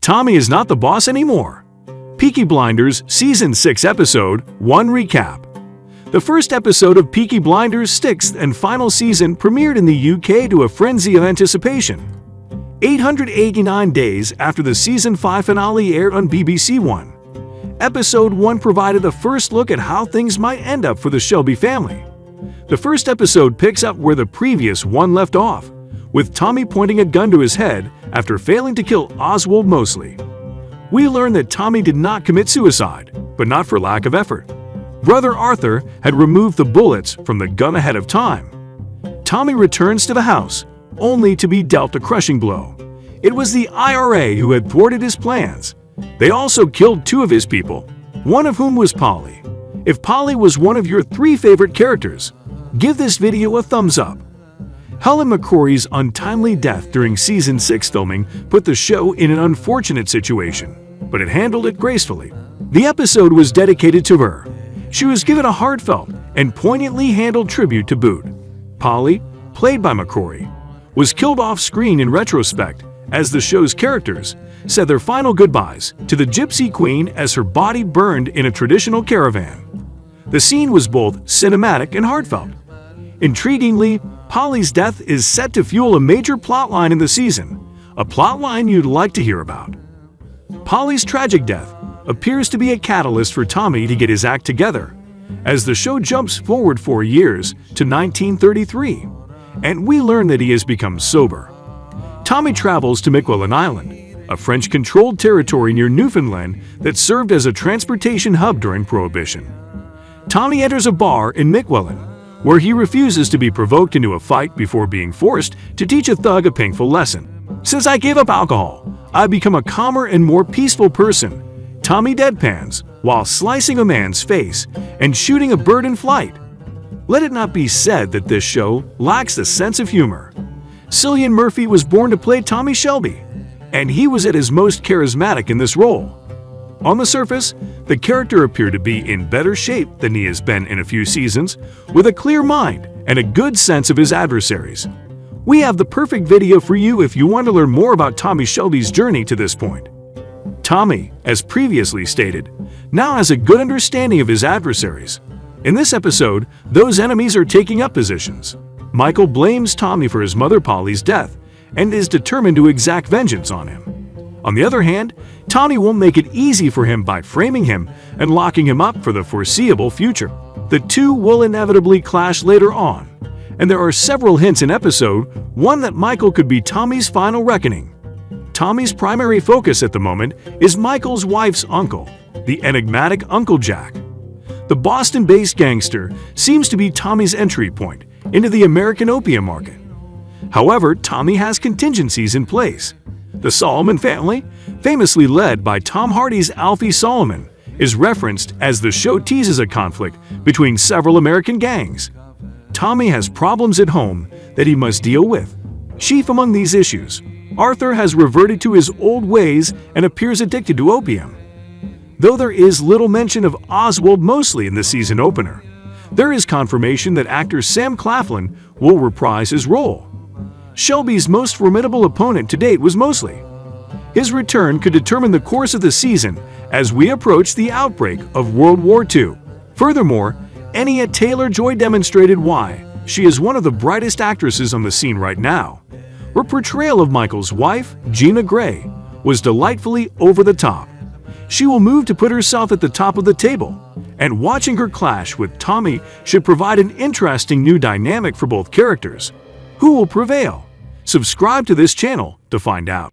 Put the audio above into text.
Tommy is not the boss anymore. Peaky Blinders Season 6 Episode 1 Recap. The first episode of Peaky Blinders' sixth and final season premiered in the UK to a frenzy of anticipation. 889 days after the Season 5 finale aired on BBC One, Episode 1 provided a first look at how things might end up for the Shelby family. The first episode picks up where the previous one left off, with Tommy pointing a gun to his head after failing to kill Oswald Mosley. We learn that Tommy did not commit suicide, but not for lack of effort. Brother Arthur had removed the bullets from the gun ahead of time. Tommy returns to the house, only to be dealt a crushing blow. It was the IRA who had thwarted his plans. They also killed two of his people, one of whom was Polly. If Polly was one of your 3 favorite characters, give this video a thumbs up. Helen McCrory's untimely death during Season 6 filming put the show in an unfortunate situation, but it handled it gracefully. The episode was dedicated to her. She was given a heartfelt and poignantly handled tribute to boot. Polly, played by McCrory, was killed off-screen in retrospect as the show's characters said their final goodbyes to the Gypsy Queen as her body burned in a traditional caravan. The scene was both cinematic and heartfelt. Intriguingly, Polly's death is set to fuel a major plotline in the season, a plotline you'd like to hear about. Polly's tragic death appears to be a catalyst for Tommy to get his act together, as the show jumps forward 4 years to 1933, and we learn that he has become sober. Tommy travels to Miquelon Island, a French-controlled territory near Newfoundland that served as a transportation hub during Prohibition. Tommy enters a bar in Miquelon, where he refuses to be provoked into a fight before being forced to teach a thug a painful lesson. "Since I gave up alcohol, I've become a calmer and more peaceful person," Tommy deadpans while slicing a man's face and shooting a bird in flight. Let it not be said that this show lacks a sense of humor. Cillian Murphy was born to play Tommy Shelby, and he was at his most charismatic in this role. On the surface, the character appeared to be in better shape than he has been in a few seasons, with a clear mind and a good sense of his adversaries. We have the perfect video for you if you want to learn more about Tommy Shelby's journey to this point. Tommy, as previously stated, now has a good understanding of his adversaries. In this episode, those enemies are taking up positions. Michael blames Tommy for his mother Polly's death and is determined to exact vengeance on him. On the other hand, Tommy won't make it easy for him by framing him and locking him up for the foreseeable future. The two will inevitably clash later on, and there are several hints in episode 1 that Michael could be Tommy's final reckoning. Tommy's primary focus at the moment is Michael's wife's uncle, the enigmatic Uncle Jack. The Boston-based gangster seems to be Tommy's entry point into the American opium market. However, Tommy has contingencies in place. The Solomon family, famously led by Tom Hardy's Alfie Solomon, is referenced as the show teases a conflict between several American gangs. Tommy has problems at home that he must deal with. Chief among these issues, Arthur has reverted to his old ways and appears addicted to opium. Though there is little mention of Oswald Mosley in the season opener, there is confirmation that actor Sam Claflin will reprise his role. Shelby's most formidable opponent to date was Mosley. His return could determine the course of the season as we approach the outbreak of World War II. Furthermore, Anya Taylor-Joy demonstrated why she is one of the brightest actresses on the scene right now. Her portrayal of Michael's wife, Gina Gray, was delightfully over the top. She will move to put herself at the top of the table, and watching her clash with Tommy should provide an interesting new dynamic for both characters. Who will prevail? Subscribe to this channel to find out.